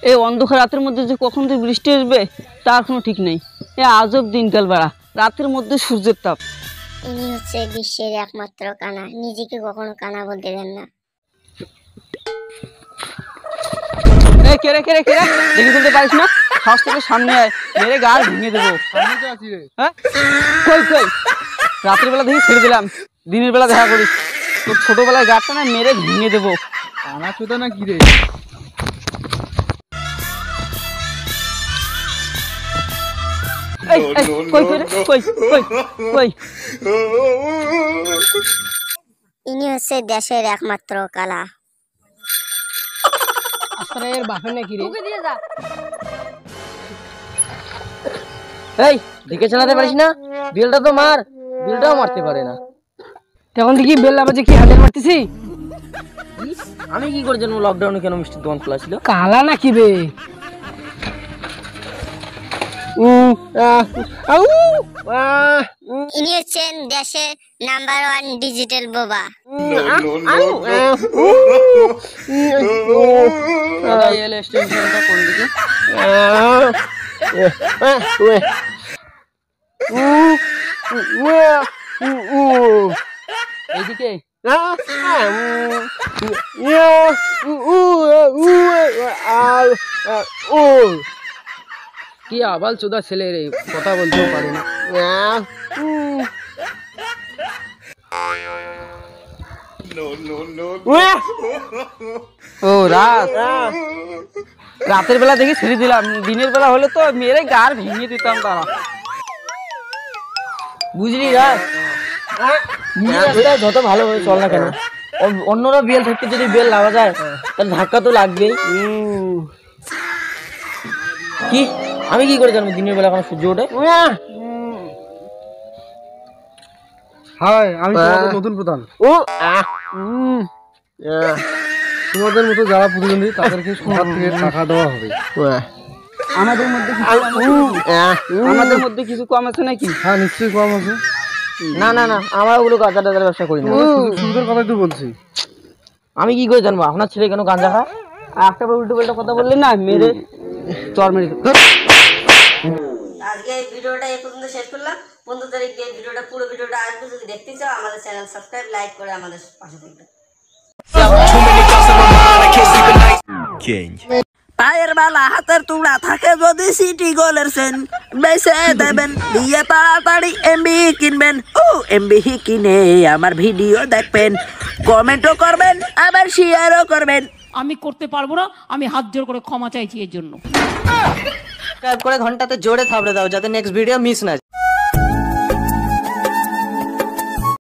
এই অন্ধকার রাতের মধ্যে যে কখন যে বৃষ্টি আসবে তার কোনো ঠিক নেই। এ আজব দিনকাল বেড়া, রাতের মধ্যে সূর্যের তাপ। ইনি হচ্ছে বিশ্বের একমাত্র কানা, নিজেকে কখনো কানা বলতে দেন না। কেরে কেরে কেরে দেখে তুলতে পারিস না? সাহস থেকে সামনে আয়, মেরে গাল ভেঙে দেবো। হ্যাঁ কই কই, রাতের বেলা দেখি ছেড়ে দিলাম, দিনের বেলা দেখা করিস। তোর ছোটবেলায় গাড়টা না মেরে ভেঙে দেবো। কানা চোদা না কি রে? ইনি হচ্ছে দেশের একমাত্র কালা। এর বাপের নাকি রে? এই দিকে চালাতে পারিস না? বিলটা তো মার, বিলটাও মারতে পারে না। তখন দেখি বেল আবার যে কি হাতের মারতেছি। আমি কি করে জানবো লকডাউনে কেন মিষ্টির দোকান খোলা ছিল? কালা নাকি বে? ইনি হচ্ছেন দেশের নাম্বার 1 ডিজিটাল বোবা। এইদিকে কি আবাল চোদা ছেলে রে, কথা বলতেও পারে না। ও রাত, রাতের বেলা দেখি ছেড়ে দিলাম, দিনের বেলা হলে তো মেরে গার ভেঙে দিতাম। তারা বুঝলি রাত, যত ভালোভাবে চল না কেন, অন্যরা বেল থাকতে যদি বেল লাভা যায় তাহলে ধাক্কা তো লাগবেই। কি আমি কি করে জানবো দিনের বেলা কোনো সূর্য ওঠে? হাই, আমি তোমাদের নতুন প্রধান। তোমাদের মতো যারা প্রতিদ্বন্দ্বী তাদেরকে সরকার থেকে টাকা দেওয়া হবে। আমাদের মধ্যে কিছু কম আছে নাকি? হ্যাঁ নিশ্চয়ই কম আছে। না না না, আমরা ওগুলো গাঁজা টাজার ব্যবসা করি না। সুদের কথাই তো বলছি। আমি কি করে জানবো আপনার ছেলে কেন গাঁজা খায়? একটা উল্টো পাল্টা কথা বললে না মেরে চর মেরে দেবো। আজকে এই ভিডিওটা এই পর্যন্ত শেষ করলাম। বন্ধুদের এই ভিডিওটা পুরো ভিডিওটা আসবে, যদি দেখতে চাও আমাদের চ্যানেল সাবস্ক্রাইব লাইক করে আমাদের পাশে থাকবে। পায়ের বালা হাতের তুড়া থাকে যদি সিটি গোলের সেন বেসে দেবেন, দিয়ে তাড়াতাড়ি এমবি কিনবেন। ও এমবি কিনে আমার ভিডিও দেখবেন, কমেন্টও করবেন আবার শেয়ারও করবেন। আমি করতে পারবো না, আমি হাত জোর করে ক্ষমা চাইছি এর জন্য। সাবস্ক্রাইব করে ঘন্টাতে জোরে থাবড়ে দাও যাতে নেক্সট ভিডিও মিস না